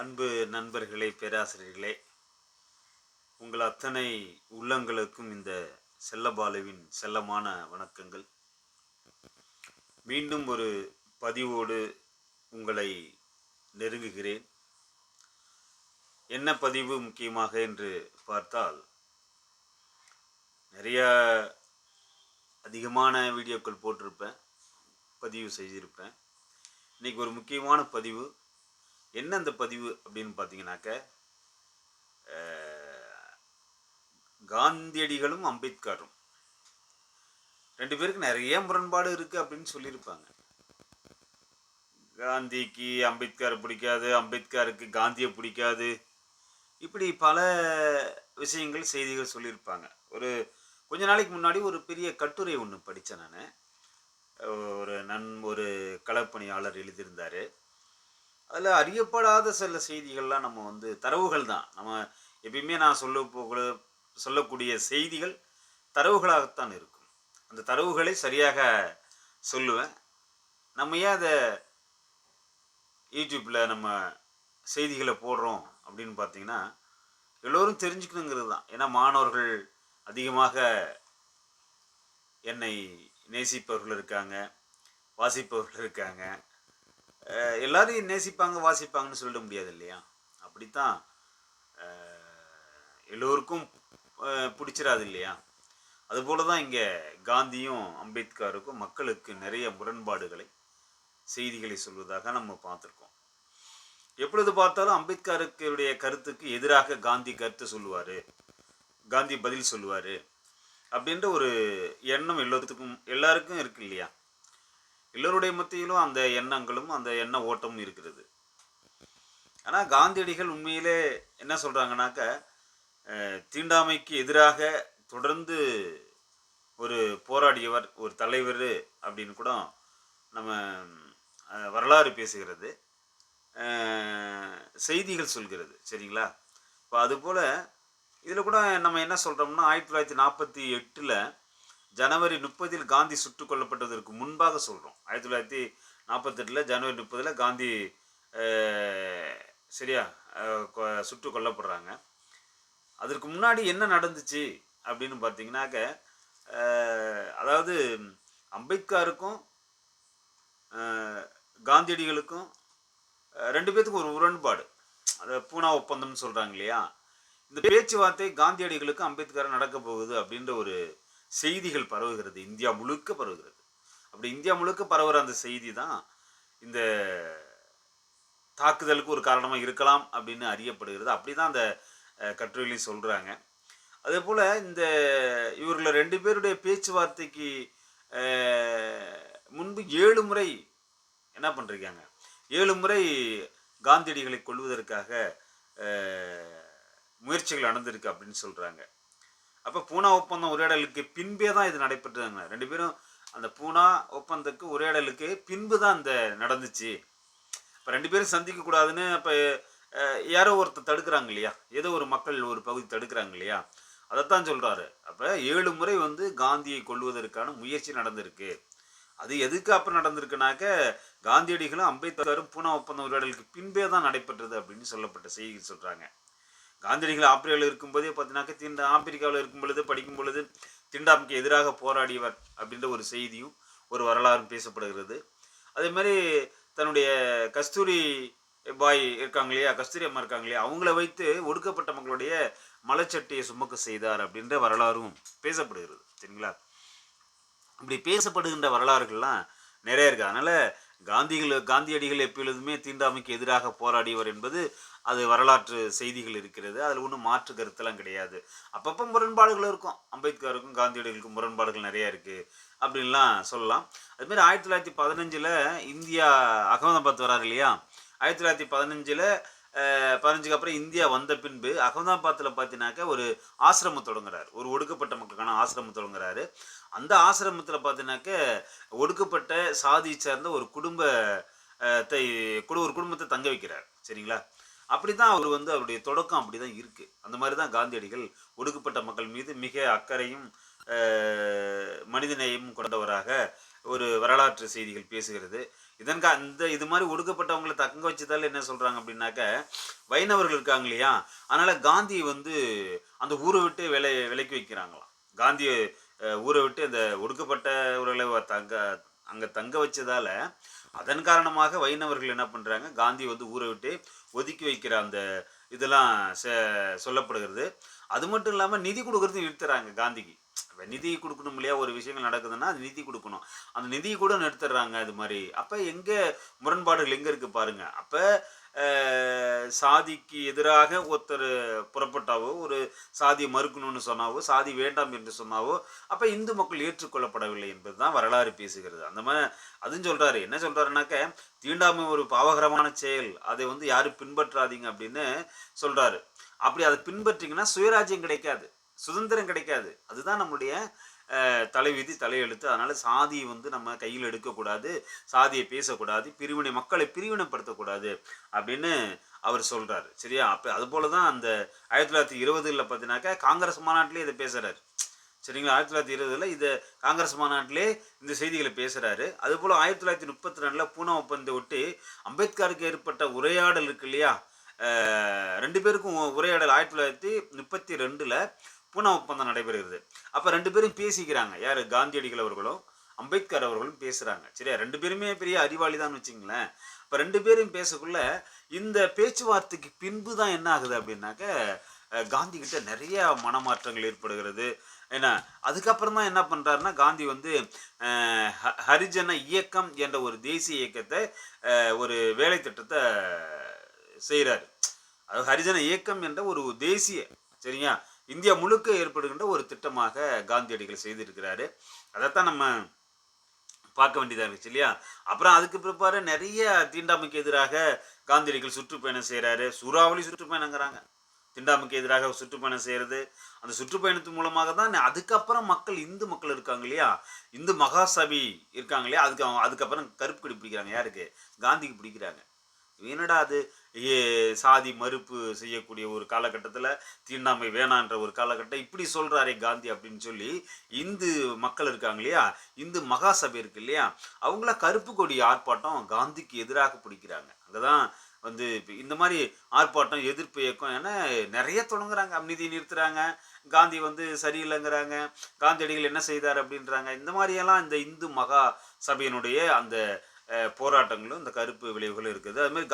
அன்பு நண்பர்களே, பேராசிரியர்களே, உங்கள் அத்தனை உள்ளங்களுக்கும் இந்த செல்லபாலுவின் செல்லமான வணக்கங்கள். மீண்டும் ஒரு பதிவோடு உங்களை நெருங்குகிறேன். என்ன பதிவு முக்கியமாக என்று பார்த்தால், நிறைய அதிகமான வீடியோக்கள் போட்டிருப்பேன், பதிவு செய்திருப்பேன். இன்னைக்கு ஒரு முக்கியமான பதிவு. என்ன அந்த பதிவு அப்படின்னு பார்த்தீங்கன்னாக்க, காந்தியடிகளும் அம்பேத்கரும் ரெண்டு பேருக்கு நிறைய முரண்பாடு இருக்கு அப்படின்னு சொல்லியிருப்பாங்க. காந்திக்கு அம்பேத்கரை பிடிக்காது, அம்பேத்கருக்கு காந்தியை பிடிக்காது, இப்படி பல விஷயங்கள் செய்திகள் சொல்லியிருப்பாங்க. கொஞ்ச நாளைக்கு முன்னாடி ஒரு பெரிய கட்டுரை ஒன்று படித்தேன் நான். ஒரு களப்பணியாளர் எழுதியிருந்தார். அதில் அறியப்படாத சில செய்திகள்லாம் நம்ம தரவுகள் தான். நம்ம எப்பயுமே நான் சொல்லக்கூடிய செய்திகள் தரவுகளாகத்தான் இருக்கும். அந்த தரவுகளை சரியாக சொல்லுவேன். நம்ம ஏன் அதை யூடியூப்பில் நம்ம செய்திகளை போடுறோம் அப்படின்னு பார்த்தீங்கன்னா, எல்லோரும் தெரிஞ்சுக்கணுங்கிறது தான். ஏன்னா மாணவர்கள் அதிகமாக என்னை நேசிப்பவர்கள் இருக்காங்க, வாசிப்பவர்கள் இருக்காங்க. எல்லாரையும் நேசிப்பாங்க வாசிப்பாங்கன்னு சொல்லிட முடியாது இல்லையா? அப்படித்தான் எல்லோருக்கும் பிடிச்சிடாது இல்லையா? அதுபோல தான் இங்கே காந்தியும் அம்பேத்கருக்கும் மக்களுக்கு நிறைய முரண்பாடுகளை, செய்திகளை சொல்வதாக நம்ம பார்த்துருக்கோம். எப்பொழுது பார்த்தாலும் அம்பேத்கருடைய கருத்துக்கு எதிராக காந்தி கருத்து சொல்லுவார், காந்தி பதில் சொல்லுவார் அப்படின்ற ஒரு எண்ணம் எல்லாருக்கும் இருக்கு இல்லையா? எல்லோருடைய மத்தியிலும் அந்த எண்ணங்களும் அந்த எண்ண ஓட்டமும் இருக்கிறது. ஆனால் காந்தியடிகள் உண்மையிலே என்ன சொல்கிறாங்கனாக்க, தீண்டாமைக்கு எதிராக தொடர்ந்து ஒரு போராடியவர், ஒரு தலைவர் அப்படின்னு கூட நம்ம வரலாறு பேசுகிறது, செய்திகள் சொல்கிறது. சரிங்களா? இப்போ அதுபோல் இதில் கூட நம்ம என்ன சொல்கிறோம்னா, 1948 ஜனவரி 30 காந்தி சுட்டுக் கொல்லப்பட்டதற்கு முன்பாக சொல்கிறோம். 1948 ஜனவரி 30 காந்தி சரியா சுட்டுக் கொல்லப்படுறாங்க. அதற்கு முன்னாடி என்ன நடந்துச்சு அப்படின்னு பார்த்தீங்கன்னாக்க, அதாவது அம்பேத்கருக்கும் காந்தியடிகளுக்கும் ரெண்டு பேத்துக்கும் ஒரு முரண்பாடு. அதை பூனா ஒப்பந்தம்னு சொல்கிறாங்க இல்லையா? இந்த பேச்சுவார்த்தை காந்தியடிகளுக்கும் அம்பேத்கரும் நடக்க போகுது அப்படின்ற ஒரு செய்திகள் பரவுகிறது, இந்தியா முழுக்க பரவுகிறது. அப்படி இந்தியா முழுக்க பரவுகிற அந்த செய்தி தான் இந்த தாக்குதலுக்கு ஒரு காரணமாக இருக்கலாம் அப்படின்னு அறியப்படுகிறது. அப்படி தான் அந்த கட்டுரையிலையும் சொல்கிறாங்க. அதே போல் இவர்கள் ரெண்டு பேருடைய பேச்சுவார்த்தைக்கு முன்பு 7 முறை என்ன பண்ணிருக்காங்க, 7 முறை காந்தியடிகளை கொல்வதற்காக முயற்சிகள் நடந்திருக்கு அப்படின்னு சொல்கிறாங்க. அப்போ பூனா ஒப்பந்தம் உரையாடலுக்கு பின்பே தான் இது நடைபெற்றாங்க. ரெண்டு பேரும் அந்த பூனா ஒப்பந்தத்துக்கு உரையாடலுக்கு பின்பு தான் இந்த நடந்துச்சு. இப்போ ரெண்டு பேரும் சந்திக்கக்கூடாதுன்னு அப்போ யாரோ ஒருத்தர் தடுக்கிறாங்க இல்லையா? ஏதோ ஒரு மக்கள் ஒரு பகுதி தடுக்கிறாங்க இல்லையா? அதைத்தான் சொல்கிறாரு. அப்போ 7 முறை காந்தியை கொல்வதற்கான முயற்சி நடந்திருக்கு. அது எதுக்கு அப்புறம் நடந்திருக்குனாக்க, காந்தியடிகளும் அம்பேத்கரும் பூனா ஒப்பந்தம் உரையாடலுக்கு பின்பே தான் நடைபெற்றது அப்படின்னு சொல்லப்பட்ட செய்தி சொல்கிறாங்க. காந்தியடிகள் ஆப்பிரிக்காவில் இருக்கும்போதே பார்த்தீங்கன்னாக்க, ஆப்பிரிக்காவில் இருக்கும் பொழுது படிக்கும் பொழுது தீண்டாமைக்கு எதிராக போராடியவர் அப்படின்ற ஒரு செய்தியும் ஒரு வரலாறும் பேசப்படுகிறது. அதே மாதிரி தன்னுடைய கஸ்தூரி பாய் இருக்காங்க இல்லையா, கஸ்தூரி அம்மா இருக்காங்க இல்லையா, அவங்கள வைத்து ஒடுக்கப்பட்ட மக்களுடைய மலைச்சட்டையை சுமக்க செய்தார் அப்படின்ற வரலாறும் பேசப்படுகிறது. சரிங்களா? இப்படி பேசப்படுகின்ற வரலாறுகள்லாம் நிறைய இருக்குது. அதனால் காந்தியடிகள் எப்பொழுதுமே தீண்டாமைக்கு எதிராக போராடியவர் என்பது அது வரலாற்று செய்திகள் இருக்கிறது. அதில் ஒன்றும் மாற்று கருத்தெல்லாம் கிடையாது. அப்பப்போ முரண்பாடுகள் இருக்கும். அம்பேத்கருக்கும் காந்தியடிகளுக்கும் முரண்பாடுகள் நிறையா இருக்குது அப்படின்லாம் சொல்லலாம். அதுமாரி 1915 இந்தியா அகமதாபாத் வராரு இல்லையா? 1915 15க்கு அப்புறம் இந்தியா வந்த பின்பு அகமதாபாத்தில் பார்த்தீங்கன்னாக்க ஒரு ஆசிரமம் தொடங்குறாரு, ஒரு ஒடுக்கப்பட்ட மக்களுக்கான ஆசிரமம் தொடங்குறாரு. அந்த ஆசிரமத்தில் பார்த்தீங்கன்னாக்க ஒடுக்கப்பட்ட சாதியை சேர்ந்த ஒரு குடும்பத்தை தங்க வைக்கிறார். சரிங்களா? அப்படி தான் அவர் அவருடைய தொடக்கம் அப்படி தான் இருக்குது. அந்த மாதிரி தான் காந்தியடிகள் ஒடுக்கப்பட்ட மக்கள் மீது மிக அக்கறையும் மனிதநேயமும் கொண்டவராக ஒரு வரலாற்று செய்திகள் பேசுகிறது. இது மாதிரி ஒடுக்கப்பட்டவங்களை தங்க வச்சதால என்ன சொல்றாங்க அப்படின்னாக்க, வைணவர்கள் இருக்காங்க இல்லையா, அதனால காந்தியை வந்து அந்த ஊரை விட்டு விலக்கி வைக்கிறாங்களாம். காந்திய ஊரை விட்டு அந்த ஒடுக்கப்பட்டவர்களை அங்க தங்க வச்சதால, அதன் காரணமாக வைணவர்கள் என்ன பண்றாங்க, காந்தி வந்து ஊரை விட்டு ஒதுக்கி வைக்கிற அந்த இதெல்லாம் சொல்லப்படுகிறது. அது மட்டும் இல்லாம நிதி கொடுக்கறது நிறுத்துறாங்க காந்திக்கு. நிதி கொடுக்கணும் இல்லையா, ஒரு விஷயங்கள் நடக்குதுன்னா அது நிதி கொடுக்கணும். அந்த நிதியை கூட நிறுத்துறாங்க இது மாதிரி. அப்ப எங்க முரண்பாடுகள் எங்க இருக்கு பாருங்க. அப்ப சாதிக்கு எதிராக ஒருத்தர் புறப்பட்டாவோ, ஒரு சாதியை மறுக்கணும்னு சொன்னாவோ, சாதி வேண்டாம் என்று சொன்னாவோ, அப்ப இந்து மக்கள் ஏற்றுக்கொள்ளப்படவில்லை என்பதுதான் வரலாறு பேசுகிறது. அந்த மாதிரி அதுவும் சொல்றாரு. என்ன சொல்றாருனாக்க, தீண்டாமை ஒரு பாவகரமான செயல், அதை வந்து யாரும் பின்பற்றாதீங்க அப்படின்னு சொல்றாரு. அப்படி அதை பின்பற்றிங்கன்னா சுயராஜ்யம் கிடைக்காது, சுதந்திரம் கிடைக்காது. அதுதான் நம்முடைய தலைவிதி, தலையெழுத்து. அதனால சாதியை வந்து நம்ம கையில் எடுக்கக்கூடாது, சாதியை பேசக்கூடாது, மக்களை பிரிவினைப்படுத்தக்கூடாது அப்படின்னு அவர் சொல்றாரு. சரியா? அப்போ அது போல தான் அந்த 1920 பார்த்தீங்கன்னாக்கா காங்கிரஸ் மாநாட்டிலே இதை பேசுறாரு. சரிங்களா? 1920 இதை காங்கிரஸ் மாநாட்டிலே இந்த செய்திகளை பேசுறாரு. அதுபோல் 1932 பூனா ஒப்பந்தத்தை ஒட்டி அம்பேத்கருக்கு ஏற்பட்ட உரையாடல் இருக்கு இல்லையா, 2 பேருக்கும் உரையாடல் 1932 பூனா ஒப்பந்தம் நடைபெறுகிறது. அப்போ 2 பேரும் பேசிக்கிறாங்க. யார்? காந்தியடிகள் அவர்களும் அம்பேத்கர் அவர்களும் பேசுகிறாங்க. சரியா? 2 பேருமே பெரிய அறிவாளி தான் வச்சுங்களேன். இப்போ 2 பேரும் பேசக்குள்ள இந்த பேச்சுவார்த்தைக்கு பின்பு தான் என்ன ஆகுது அப்படின்னாக்க, காந்தி கிட்ட நிறைய மனமாற்றங்கள் ஏற்படுகிறது. ஏன்னா அதுக்கப்புறம் தான் என்ன பண்ணுறாருன்னா, காந்தி வந்து ஹரிஜன இயக்கம் என்ற ஒரு தேசிய இயக்கத்தை, ஒரு வேலை திட்டத்தை செய்கிறாரு. அது ஹரிஜன இயக்கம் என்ற ஒரு தேசிய, சரியா, இந்தியா முழுக்க ஏற்படுகின்ற ஒரு திட்டமாக காந்தியடிகள் செய்திருக்கிறாரு. அதைத்தான் நம்ம பார்க்க வேண்டியதாக இருந்துச்சு இல்லையா. அப்புறம் அதுக்கு பிற்பாடு நிறைய தீண்டாமைக்கு எதிராக காந்தியடிகள் சுற்றுப்பயணம் செய்கிறாரு. சூறாவளி சுற்றுப்பயணங்கிறாங்க. தீண்டாமைக்கு எதிராக சுற்றுப்பயணம் செய்கிறது. அந்த சுற்றுப்பயணத்தின் மூலமாக தான் அதுக்கப்புறம் இந்து மக்கள் இருக்காங்க இல்லையா, இந்து மகாசபை இருக்காங்க இல்லையா, அதுக்கப்புறம் கருப்பு கொடி பிடிக்கிறாங்க. யாருக்கு? காந்திக்கு பிடிக்கிறாங்க. என்னடா அது, சாதி மறுப்பு செய்யக்கூடிய ஒரு காலகட்டத்தில், தீண்டாமை வேணான்ற ஒரு காலகட்டம் இப்படி சொல்கிறாரே காந்தி அப்படின்னு சொல்லி இந்து மக்கள் இருக்காங்க இல்லையா, இந்து மகாசபை இருக்கு இல்லையா, அவங்கள கருப்பு கொடி ஆர்ப்பாட்டம் காந்திக்கு எதிராக பிடிக்கிறாங்க. அங்கே தான் வந்து இந்த மாதிரி ஆர்ப்பாட்டம், எதிர்ப்பு இயக்கம் என நிறைய தொடங்குறாங்க. அநீதி நிறுத்துறாங்க, காந்தி வந்து சரியில்லைங்கிறாங்க, காந்தியடிகள் என்ன செய்தார் அப்படின்றாங்க. இந்த மாதிரியெல்லாம் இந்த இந்து மகா சபையினுடைய அந்த போராட்டங்களும் இந்த கருப்பு விளைவுகளும் இருக்குது. அது மாதிரி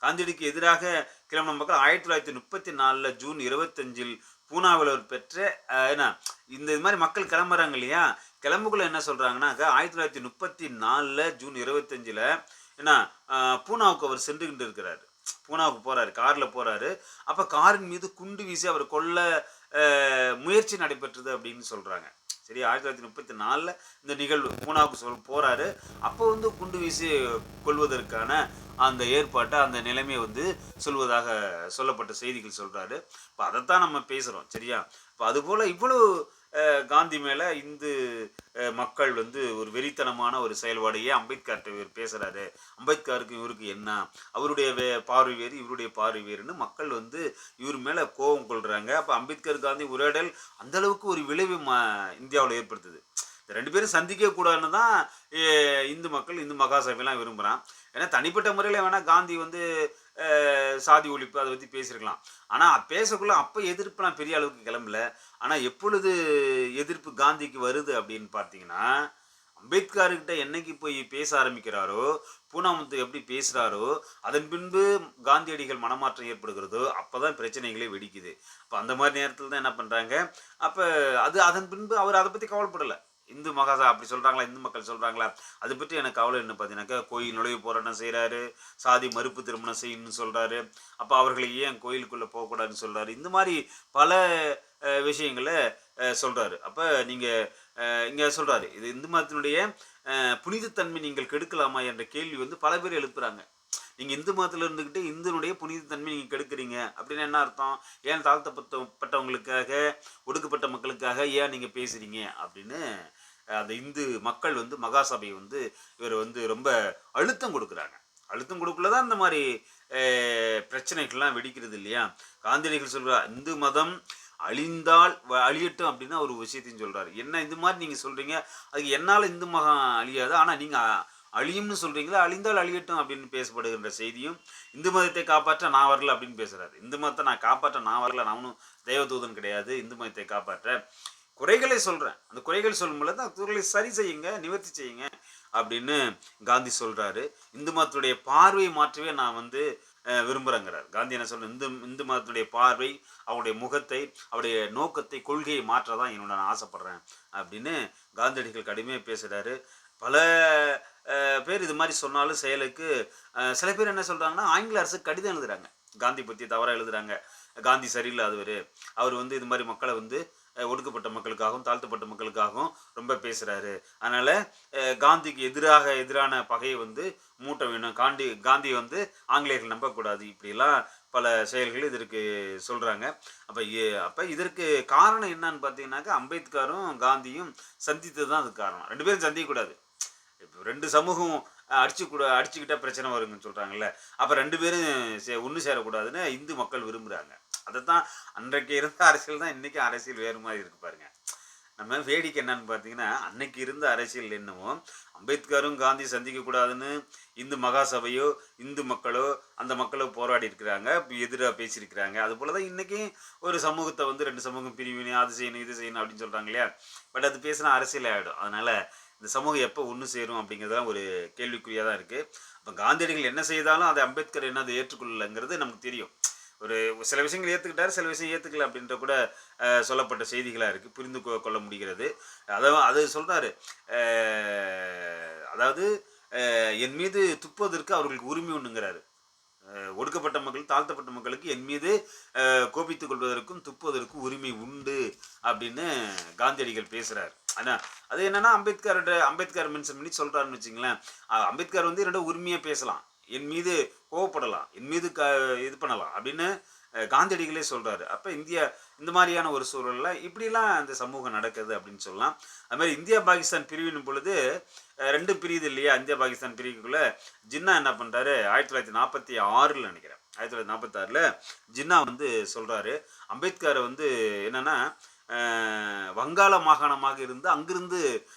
காந்தியடிக்கு எதிராக கிளம்பின மக்கள் 1934 ஜூன் 25 பூனாவில் பெற்ற என்ன இது மாதிரி மக்கள் கிளம்புறாங்க இல்லையா, கிளம்புக்குள்ள என்ன சொல்றாங்கன்னாக்கா 1934 ஜூன் 25 என்ன பூனாவுக்கு அவர் சென்றுகிட்டு இருக்கிறாரு. பூனாவுக்கு போறாரு, கார்ல போறாரு. அப்ப காரின் மீது குண்டு வீசி அவர் கொல்ல முயற்சி நடைபெற்றது அப்படின்னு சொல்றாங்க. சரி, 1934 இந்த நிகழ்வு பூனாவுக்கு போறாரு. அப்போ வந்து குண்டு வீசி கொள்வதற்கான அந்த ஏற்பாட்டை, அந்த நிலைமையை வந்து சொல்வதாக சொல்லப்பட்ட செய்திகள் சொல்றாரு. இப்போ அதைத்தான் நம்ம பேசுறோம். சரியா? இப்போ அதுபோல இவ்வளவு காந்தி மேல இந்து மக்கள் வந்து ஒரு வெறித்தனமான ஒரு செயல்பாடு. ஏன் அம்பேத்கர்கிட்ட இவர் பேசுறாரு, அம்பேத்கருக்கு இவருக்கு என்ன, அவருடைய பார்வை வேறு இவருடைய பார்வை வேறுன்னு மக்கள் வந்து இவர் மேல கோபம் கொள்றாங்க. அப்ப அம்பேத்கர் காந்தி உரையாடல் அந்த அளவுக்கு ஒரு விளைவு இந்தியாவில் ஏற்படுத்துது. இந்த 2 பேரும் சந்திக்க கூடாதுன்னு தான் இந்து மக்கள், இந்து மகாசபையெல்லாம் விரும்புகிறான். ஏன்னா தனிப்பட்ட முறையில் வேணால் காந்தி வந்து சாதி ஒழிப்பு அதை பற்றி பேசியிருக்கலாம். ஆனால் பேசக்குள்ள அப்போ எதிர்ப்புலாம் பெரிய அளவுக்கு கிளம்பல. ஆனால் எப்பொழுது எதிர்ப்பு காந்திக்கு வருது அப்படின்னு பார்த்தீங்கன்னா, அம்பேத்கர்கிட்ட என்னைக்கு போய் பேச ஆரம்பிக்கிறாரோ, பூனாமுத்து எப்படி பேசுகிறாரோ, அதன் பின்பு காந்தியடிகள் மனமாற்றம் ஏற்படுகிறதோ, அப்போ தான் பிரச்சனைகளே வெடிக்குது. அப்போ அந்த மாதிரி நேரத்தில் தான் என்ன பண்ணுறாங்க, அப்போ அதன் பின்பு அவர் அதை பற்றி கவலைப்படலை. இந்து மகாசா அப்படி சொல்கிறாங்களா, இந்து மக்கள் சொல்கிறாங்களா, அதை பற்றி எனக்கு கவலை என்ன பார்த்தீங்கன்னாக்கா, கோயில் நுழைவு போராட்டம் செய்கிறாரு, சாதி மறுப்பு திருமணம் செய்யணும்னு சொல்கிறாரு. அப்போ அவர்களை ஏன் கோயிலுக்குள்ளே போகக்கூடாதுன்னு சொல்கிறாரு. இந்த மாதிரி பல விஷயங்களை சொல்கிறாரு. அப்போ நீங்கள் இங்கே சொல்கிறாரு, இது இந்து மதத்தினுடைய புனிதத்தன்மை நீங்கள் கெடுக்கலாமா என்ற கேள்வி வந்து பல பேர் எழுப்புறாங்க. நீங்கள் இந்து மதத்தில் இருந்துக்கிட்டு இந்துனுடைய புனிதத்தன்மை நீங்கள் கெடுக்கிறீங்க அப்படின்னு என்ன அர்த்தம்? ஏன் தாழ்த்தப்பட்டவங்களுக்காக, ஒடுக்கப்பட்ட மக்களுக்காக ஏன் நீங்கள் பேசுகிறீங்க அப்படின்னு அந்த இந்து மக்கள் வந்து மகாசபை வந்து இவர் வந்து ரொம்ப அழுத்தம் கொடுக்குறாங்க. அழுத்தம் கொடுக்கல தான் இந்த மாதிரி பிரச்சனைகள்லாம் வெடிக்கிறது இல்லையா. காந்தியடிகள் சொல்கிறார், இந்து மதம் அழிந்தால் அழியட்டும் அப்படின்னு ஒரு விஷயத்தையும் சொல்கிறார். என்ன இந்த மாதிரி நீங்கள் சொல்கிறீங்க, அதுக்கு என்னால் இந்து மதம் அழியாது, ஆனால் நீங்கள் அழியும்னு சொல்கிறீங்களா, அழிந்தால் அழியட்டும் அப்படின்னு பேசப்படுகின்ற செய்தியும், இந்து மதத்தை காப்பாற்ற நான் வரல அப்படின்னு பேசுகிறாரு. இந்து மதத்தை நான் காப்பாற்ற நான் வரல, நான் ஒன்றும் தேவதூதன் கிடையாது, இந்து மதத்தை காப்பாற்ற குறைகளை சொல்கிறேன். அந்த குறைகள் சொல்லும் பொழுது அந்த குறைகளை சரி செய்யுங்க, நிவர்த்தி செய்யுங்க அப்படின்னு காந்தி சொல்கிறாரு. இந்து மதத்துடைய பார்வையை மாற்றவே நான் வந்து விரும்புகிறேங்கிறார். காந்தி என்ன சொல்ற, இந்து மதத்துடைய பார்வை, அவருடைய முகத்தை, அவருடைய நோக்கத்தை, கொள்கையை மாற்ற தான் என்னோட நான் ஆசைப்படுறேன் அப்படின்னு காந்தியடிகள் கடுமையாக பேசுகிறாரு. பல பேர் இது மாதிரி சொன்னாலும் செயலுக்கு சில பேர் என்ன சொல்கிறாங்கன்னா, ஆங்கில அரசு கடிதம் எழுதுகிறாங்க, காந்தி பற்றி தவறாக எழுதுகிறாங்க, காந்தி சரியில்லாதவர், அவர் வந்து இது மாதிரி மக்களை வந்து ஒடுக்கப்பட்ட மக்களுக்காகவும் தாழ்த்தப்பட்ட மக்களுக்காகவும் ரொம்ப பேசுகிறாரு, அதனால் காந்திக்கு எதிரான பகையை வந்து மூட்ட வேணும், காந்தி வந்து ஆங்கிலேயர்கள் நம்பக்கூடாது, இப்படிலாம் பல செயல்கள் இதற்கு சொல்கிறாங்க. அப்போ இதற்கு காரணம் என்னன்னு பார்த்தீங்கன்னாக்கா, அம்பேத்கரும் காந்தியும் சந்தித்தது தான் அதுக்கு காரணம். ரெண்டு பேரும் சந்திக்கக்கூடாது. இப்போ ரெண்டு சமூகம் அடிச்சுக்கிட்டா பிரச்சனை வருங்கன்னு சொல்கிறாங்கல்ல, அப்போ ரெண்டு பேரும் ஒன்று சேரக்கூடாதுன்னு இந்து மக்கள் விரும்புகிறாங்க. அதை தான் அன்றைக்கு இருந்த அரசியல் தான் இன்றைக்கும் அரசியல் வேறு மாதிரி இருக்கு பாருங்க. நம்ம வேடிக்கை என்னன்னு பார்த்தீங்கன்னா, அன்னைக்கு இருந்த அரசியல் என்னவோ, அம்பேத்கரும் காந்தி சந்திக்கக்கூடாதுன்னு இந்து மகாசபையோ இந்து மக்களோ அந்த மக்களோ போராடி இருக்கிறாங்க, எதிராக பேசியிருக்கிறாங்க. அதுபோல தான் இன்றைக்கும் ஒரு சமூகத்தை வந்து ரெண்டு சமூகம் பிரிவினை, அது செய்யணும் இது செய்யணும் அப்படின்னு சொல்கிறாங்க இல்லையா, பட் அது பேசினா அரசியல் ஆகிடும். அதனால் இந்த சமூகம் எப்போ ஒன்று சேரும் அப்படிங்கிறதுலாம் ஒரு கேள்விக்குறியாக தான் இருக்குது. அப்போ காந்தியடிகள் என்ன செய்தாலும் அதை அம்பேத்கர் என்ன அதை ஏற்றுக்கொள்ளங்கிறது நமக்கு தெரியும். ஒரு சில விஷயங்கள் ஏற்றுக்கிட்டாரு, சில விஷயம் ஏற்றுக்கல அப்படின்ற கூட சொல்லப்பட்ட செய்திகளாக இருக்குது, புரிந்து கொள்ள முடிகிறது. அது சொல்கிறாரு, அதாவது என் மீது துப்புவதற்கு அவர்களுக்கு உரிமை உண்டுங்கிறாரு. ஒடுக்கப்பட்ட மக்கள் தாழ்த்தப்பட்ட மக்களுக்கு என் மீது கோபித்துக் கொள்வதற்கும் துப்புவதற்கும் உரிமை உண்டு அப்படின்னு காந்தியடிகள் பேசுகிறார். ஆனால் அது என்னன்னா, அம்பேத்கர் மென்ஷன் பண்ணி சொல்கிறாருன்னு வச்சுங்களேன். அம்பேத்கர் வந்து என்னோட உரிமையாக பேசலாம், என் மீது கோவப்படலாம், என் மீது இது பண்ணலாம் அப்படின்னு காந்தியடிகளே சொல்கிறாரு. அப்போ இந்த மாதிரியான ஒரு சூழலில் இப்படிலாம் இந்த சமூகம் நடக்குது அப்படின்னு சொல்லலாம். அது மாதிரி இந்தியா பாகிஸ்தான் பிரிவின் பொழுது ரெண்டு பிரியுது இல்லையா, இந்தியா பாகிஸ்தான் பிரிவுக்குள்ளே ஜின்னா என்ன பண்ணுறாரு, 1946 நினைக்கிறேன், 1946 ஜின்னா வந்து சொல்கிறாரு, அம்பேத்கரை வந்து என்னென்னா வங்காள மாகாணமாக இருந்து அங்கிருந்து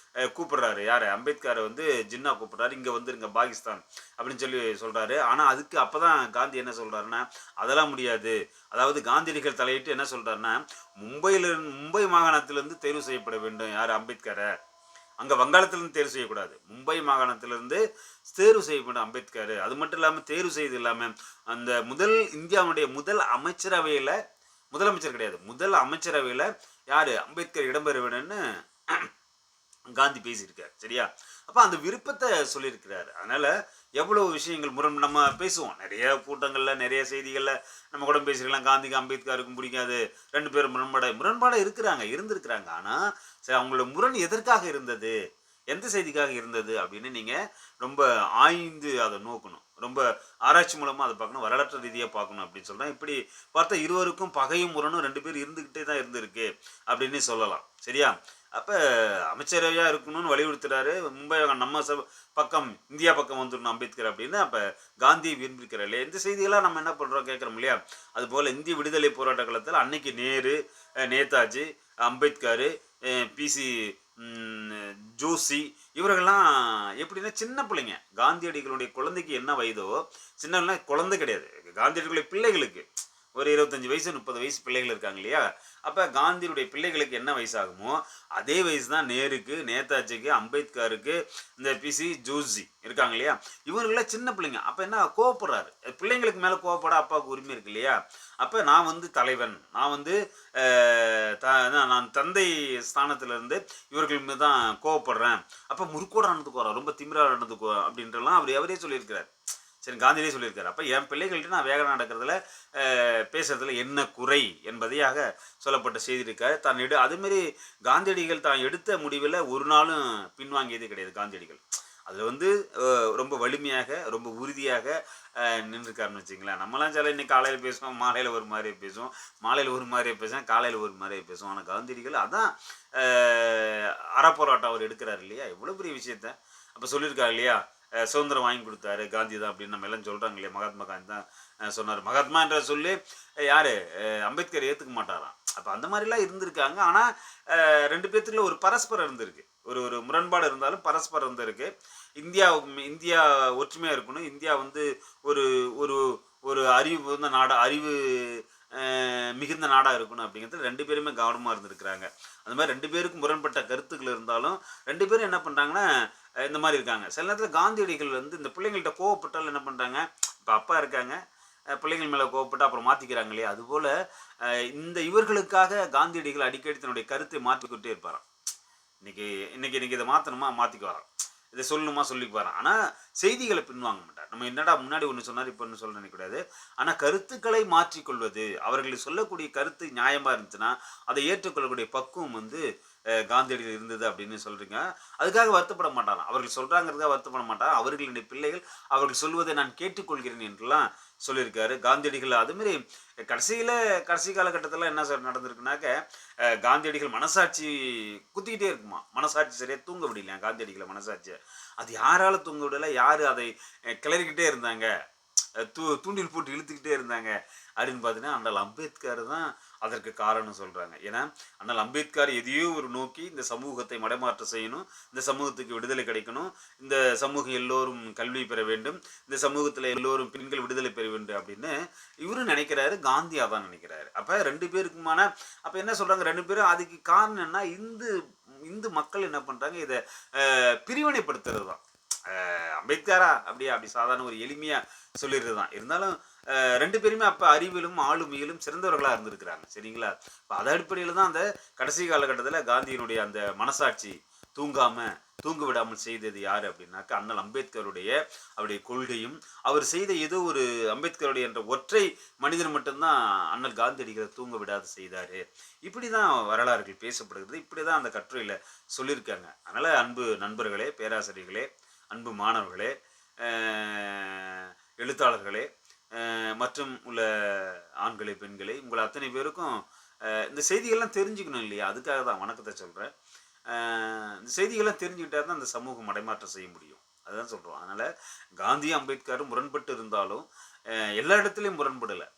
கூப்பிடுறாரு, யார் அம்பேத்கரை வந்து ஜின்னா கூப்பிடுறாரு, இங்கே வந்துருங்க பாகிஸ்தான் அப்படின்னு சொல்லி சொல்கிறாரு. ஆனால் அதுக்கு அப்போ தான் காந்தி என்ன சொல்கிறாருன்னா, அதெல்லாம் முடியாது. அதாவது காந்தியடிகள் தலையிட்டு என்ன சொல்கிறாருன்னா, மும்பை மாகாணத்திலிருந்து தேர்வு செய்யப்பட வேண்டும் யார், அம்பேத்கரை. அங்கே வங்காளத்திலிருந்து தேர்வு செய்யக்கூடாது, மும்பை மாகாணத்திலிருந்து தேர்வு செய்யப்படும் அம்பேத்கர். அது மட்டும் இல்லாமல் தேர்வு செய்து இல்லாமல் அந்த இந்தியாவுடைய முதல் அமைச்சரவையில், முதலமைச்சர் கிடையாது, முதல் அமைச்சரவையில் யார், அம்பேத்கர் இடம்பெற வேணும்னு காந்தி பேசியிருக்கார். சரியா, அப்போ அந்த விருப்பத்தை சொல்லியிருக்கிறார். அதனால் எவ்வளோ விஷயங்கள் நம்ம பேசுவோம், நிறைய கூட்டங்களில் நிறைய செய்திகளில் நம்ம கூட பேசிருக்கலாம், காந்திக்கு அம்பேத்கருக்கும் பிடிக்காது, ரெண்டு பேரும் முரண்பாடாக இருந்திருக்கிறாங்க. ஆனால் சரி, அவங்களோட முரண் எதற்காக இருந்தது, எந்த செய்திக்காக இருந்தது அப்படின்னு நீங்கள் ரொம்ப ஆய்ந்து அதை நோக்கணும், ரொம்ப ஆராய்ச்சி மூலமாக அதை பார்க்கணும், வரலாற்று ரீதியாக பார்க்கணும் அப்படின்னு சொல்கிறேன். இப்படி பார்த்தா இருவருக்கும் பகையும் முரணும் ரெண்டு பேர் இருந்துக்கிட்டே தான் இருந்திருக்கு அப்படின்னு சொல்லலாம். சரியா, அப்போ அமைச்சரவையாக இருக்கணும்னு வலியுறுத்துறாரு, மும்பை நம்ம பக்கம் இந்தியா பக்கம் வந்துடணும் அம்பேத்கர் அப்படின்னு. அப்போ காந்தி விரும்பிக்கிறார் இல்லையா. இந்த செய்திகளாக நம்ம என்ன பண்ணுறோம் கேட்குறோம் இல்லையா. அதுபோல் இந்திய விடுதலை போராட்ட காலத்தில் அன்னைக்கு நேரு, நேதாஜி, அம்பேத்கர், பிசி ஜோஷி இவர்கள்லாம் எப்படின்னா சின்ன பிள்ளைங்க. காந்தியடிகளுடைய குழந்தைக்கு என்ன வயதோ, சின்ன குழந்தை கிடையாது, காந்தியடிகளுடைய பிள்ளைகளுக்கு ஒரு 25 வயசு 30 வயசு பிள்ளைகள் இருக்காங்க இல்லையா. அப்போ காந்தியுடைய பிள்ளைகளுக்கு என்ன வயசாகுமோ அதே வயசு தான் நேருக்கு, நேதாஜிக்கு, அம்பேத்கருக்கு, இந்த பிசி ஜோஷி இருக்காங்க இல்லையா. இவர்களெல்லாம் சின்ன பிள்ளைங்க. அப்போ என்ன கோவப்படுறாரு, பிள்ளைங்களுக்கு மேலே கோவப்பட அப்பாவுக்கு உரிமை இருக்கு இல்லையா. அப்போ நான் வந்து தலைவன், நான் வந்து நான் தந்தை ஸ்தானத்திலிருந்து இவர்கள் மீது தான் கோவப்படுறேன், அப்போ முறுக்கோட நடந்துக்கு வரேன், ரொம்ப திமிரா நடந்துக்கு அப்படின்றலாம் அவரே சொல்லியிருக்கிறார். சரி, காந்தியிலே சொல்லியிருக்காரு. அப்போ என் பிள்ளைகள்கிட்ட நான் வேகமாக நடக்கிறதுல பேசுறதுல என்ன குறை என்பதையாக சொல்லப்பட்ட செய்தி இருக்காரு. அதுமாரி காந்தியடிகள் தான் எடுத்த முடிவில் ஒரு நாளும் பின்வாங்கியது கிடையாது. காந்தியடிகள் அதில் வந்து ரொம்ப வலிமையாக ரொம்ப உறுதியாக நின்றுருக்காருன்னு வச்சுங்களேன். நம்மளாம் சில இன்னைக்கு காலையில் பேசுவோம், மாலையில் ஒரு மாதிரியே பேசுவோம், மாலையில் ஒரு மாதிரியே பேசுவோம், காலையில் ஒரு மாதிரியே பேசுவோம். ஆனால் காந்தியடிகள் அதான் அறப்போராட்டம் அவர் எடுக்கிறார் இல்லையா. எவ்வளோ பெரிய விஷயத்த அப்போ சொல்லியிருக்காரு இல்லையா. சுதந்திரம் வாங்கி கொடுத்தாரு காந்தி தான் அப்படின்னு நம்ம எல்லாம் சொல்கிறாங்க இல்லையா. மகாத்மா காந்தி தான் சொன்னார். மகாத்மா என்ற சொல்லி யார், அம்பேத்கர் ஏற்றுக்க மாட்டாராம். அப்போ அந்த மாதிரிலாம் இருந்திருக்காங்க. ஆனால் ரெண்டு பேர்த்துக்குள்ள ஒரு பரஸ்பரம் இருந்திருக்கு, ஒரு முரண்பாடு இருந்தாலும் பரஸ்பரம் இருந்திருக்கு. இந்தியா இந்தியா ஒற்றுமையாக இருக்கணும், இந்தியா வந்து ஒரு ஒரு ஒரு அறிவு வந்து நாடா அறிவு மிகுந்த நாடாக இருக்கணும் அப்படிங்கிறது ரெண்டு பேருமே கவனமாக இருந்திருக்கிறாங்க. அந்த மாதிரி ரெண்டு பேருக்கும் முரண்பட்ட கருத்துக்கள் இருந்தாலும் ரெண்டு பேரும் என்ன பண்ணுறாங்கன்னா இந்த மாதிரி இருக்காங்க. சில நேரத்தில் காந்தியடிகள் வந்து இந்த பிள்ளைங்கள்ட்ட கோவப்பட்டால் என்ன பண்ணுறாங்க, இப்போ அப்பா இருக்காங்க, பிள்ளைங்கள் மேலே கோவப்பட்டு அப்புறம் மாற்றிக்கிறாங்க இல்லையா, அதுபோல் இந்த இவர்களுக்காக காந்தியடிகள் அடிக்கடி தன்னுடைய கருத்தை மாற்றிக்கிட்டே இருப்பாராம். இன்னைக்கு இன்னைக்கு இன்னைக்கு இதை மாற்றணுமா மாற்றிக்கு வரோம், இதை சொல்லணுமா சொல்லிக்கு வரோம். ஆனால் செய்திகளை பின்வாங்க மாட்டார். நம்ம என்னடா முன்னாடி ஒன்று சொன்னார் இப்போ ஒன்று சொல்ல நினைக்கக்கூடாது. ஆனால் கருத்துக்களை மாற்றிக்கொள்வது, அவர்கள் சொல்லக்கூடிய கருத்து நியாயமாக இருந்துச்சுன்னா அதை ஏற்றுக்கொள்ளக்கூடிய பக்குவம் வந்து காந்தியடிகள் இருந்தது அப்படின்னு சொல்கிறீங்க. அதுக்காக வருத்தப்பட மாட்டாராம். அவர்கள் சொல்கிறாங்கிறதுக்காக வருத்தப்பட மாட்டார். அவர்களுடைய பிள்ளைகள் அவர்கள் சொல்வதை நான் கேட்டுக்கொள்கிறேன் என்றெல்லாம் சொல்லியிருக்காரு காந்தியடிகள். அதுமாரி கடைசி காலகட்டத்தில் என்ன சார் நடந்திருக்குனாக்க, காந்தியடிகள் மனசாட்சி குத்திக்கிட்டே இருக்குமா, மனசாட்சி சரியாக தூங்க விடலையா காந்தியடிகளை மனசாட்சியை. அது யாரால தூங்க விடலை, யார் அதை கிளறிக்கிட்டே இருந்தாங்க, தூண்டில் போட்டு இழுத்துக்கிட்டே இருந்தாங்க அப்படின்னு பார்த்தீங்கன்னா அண்ணல் அம்பேத்கர் தான் அதற்கு காரணம் சொல்கிறாங்க. ஏன்னா அண்ணல் அம்பேத்கர் எதையோ ஒரு நோக்கி இந்த சமூகத்தை மடைமாற்றம் செய்யணும், இந்த சமூகத்துக்கு விடுதலை கிடைக்கணும், இந்த சமூகம் எல்லோரும் கல்வி பெற வேண்டும், இந்த சமூகத்தில் எல்லோரும் பெண்கள் விடுதலை பெற வேண்டும் அப்படின்னு இவரும் நினைக்கிறாரு, காந்தியா தான் நினைக்கிறாரு. அப்போ ரெண்டு பேருக்குமான அப்போ என்ன சொல்கிறாங்க, ரெண்டு பேரும் அதுக்கு காரணம் என்ன, இந்து மக்கள் என்ன பண்ணுறாங்க, இதை பிரிவினைப்படுத்துறது தான். அம்பேத்கரா அப்படியா அப்படி சாதாரண ஒரு எளிமையாக சொல்லிடுறது தான். இருந்தாலும் ரெண்டு பேருமே அப்போ அறிவிலும் ஆளுமையிலும் சிறந்தவர்களாக இருந்திருக்கிறாங்க. சரிங்களா? இப்போ அதன் அடிப்படையில் தான் அந்த கடைசி காலகட்டத்தில் காந்தியினுடைய அந்த மனசாட்சி தூங்க விடாமல் செய்தது யார் அப்படின்னாக்கா அண்ணல் அம்பேத்கருடைய அவருடைய கொள்கையும், அவர் செய்த ஏதோ ஒரு அம்பேத்கருடைய என்ற ஒற்றை மனிதன் மட்டும்தான் அண்ணல் காந்தியடிகளை தூங்க விடாது செய்தார். இப்படி தான் வரலாறுகள் பேசப்படுகிறது. இப்படி தான் அந்த கட்டுரையில் சொல்லியிருக்காங்க. அதனால் அன்பு நண்பர்களே, பேராசிரியர்களே, அன்பு மாணவர்களே, எழுத்தாளர்களே மற்றும் உள்ள ஆண்களே பெண்களே, உங்களை அத்தனை பேருக்கும் இந்த செய்திகள்லாம் தெரிஞ்சுக்கணும் இல்லையா, அதுக்காக தான் வணக்கத்தை சொல்கிறேன். இந்த செய்திகள்லாம் தெரிஞ்சுக்கிட்டா தான் அந்த சமூகம் மடைமாற்றம் செய்ய முடியும், அதுதான் சொல்கிறோம். அதனால் காந்தியும் அம்பேத்கரும் முரண்பட்டு இருந்தாலும் எல்லா இடத்துலையும் முரண்படலை.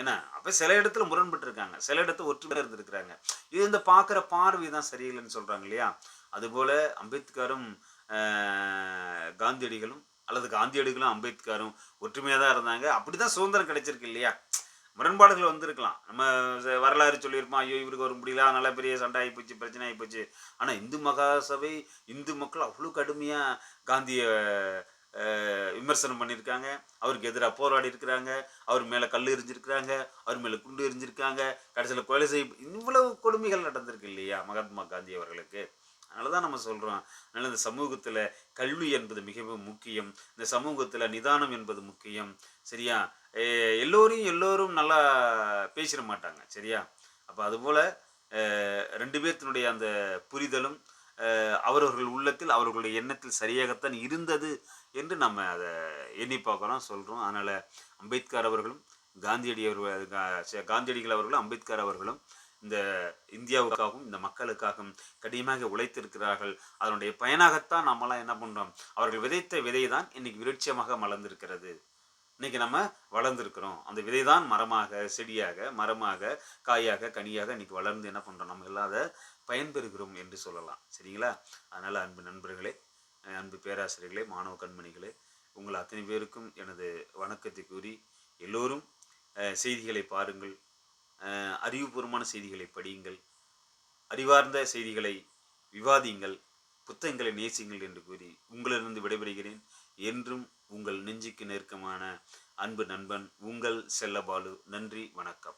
ஏன்னா அப்போ சில இடத்துல முரண்பட்டு இருக்காங்க, சில இடத்துல ஒற்றுமையாக இருந்திருக்கிறாங்க. இது இந்த பார்க்குற பார்வை தான் சரியில்லைன்னு சொல்கிறாங்க இல்லையா, அதுபோல் அம்பேத்கரும் காந்தியடிகளும் அல்லது காந்தியடிகளும் அம்பேத்கரும் ஒற்றுமையாக தான் இருந்தாங்க. அப்படி தான் சுதந்திரம் கிடைச்சிருக்கு இல்லையா. முரண்பாடுகள் வந்திருக்கலாம், நம்ம வரலாறு சொல்லியிருப்போம், ஐயோ இவருக்கு வர முடியல, நல்ல பெரிய சண்டை ஆகிப்போச்சு, பிரச்சனை ஆகிப்போச்சு. ஆனால் இந்து மகாசபை, இந்து மக்கள் அவ்வளோ கடுமையாக காந்தியை விமர்சனம் பண்ணியிருக்காங்க, அவருக்கு எதிராக போராடி இருக்கிறாங்க, அவர் மேலே கல் எரிஞ்சிருக்கிறாங்க, அவர் மேலே குண்டு எரிஞ்சிருக்காங்க, கடைசியில் கொலை இவ்வளவு கொடுமைகள் நடந்திருக்கு இல்லையா மகாத்மா காந்தி அவர்களுக்கு. அதனால தான் நம்ம சொல்கிறோம், அதனால் இந்த சமூகத்தில் கல்வி என்பது மிகவும் முக்கியம், இந்த சமூகத்தில் நிதானம் என்பது முக்கியம். சரியா? எல்லோரும் நல்லா பேசிட மாட்டாங்க. சரியா? அப்போ அதுபோல் ரெண்டு பேர்த்தினுடைய அந்த புரிதலும் அவரவர்கள் உள்ளத்தில் அவர்களுடைய எண்ணத்தில் சரியாகத்தான் இருந்தது என்று நம்ம அதை எண்ணி பார்க்குறோம், சொல்கிறோம். அதனால் அம்பேத்கர் அவர்களும் காந்தியடிகள் அவர்களும் அம்பேத்கர் அவர்களும் இந்த இந்தியாவுக்காகவும் இந்த மக்களுக்காகவும் கடினமாக உழைத்திருக்கிறார்கள். அதனுடைய பயனாகத்தான் நம்மளாம் என்ன பண்ணுறோம், அவர்கள் விதைத்த விதை தான் இன்னைக்கு விருட்சமாக மலர்ந்திருக்கிறது. இன்னைக்கு நம்ம வளர்ந்துருக்கிறோம், அந்த விதை தான் மரமாக, செடியாக, மரமாக, காயாக, கனியாக இன்னைக்கு வளர்ந்து என்ன பண்ணுறோம், நம்ம எல்லாம் அதை பயன்பெறுகிறோம் என்று சொல்லலாம். சரிங்களா? அதனால் அன்பு நண்பர்களே, அன்பு பேராசிரியர்களே, மாணவ கண்மணிகளே, உங்கள் அத்தனை பேருக்கும் எனது வணக்கத்தை கூறி, எல்லோரும் செய்திகளை பாருங்கள், அறிவுபூர்வமான செய்திகளை படியுங்கள், அறிவார்ந்த செய்திகளை விவாதியுங்கள், புத்தகங்களை நேசியுங்கள் என்று கூறி உங்களிலிருந்து விடைபெறுகிறேன். என்றும் உங்கள் நெஞ்சுக்கு நெருக்கமான அன்பு நண்பன் உங்கள் செல்லபாலு. நன்றி, வணக்கம்.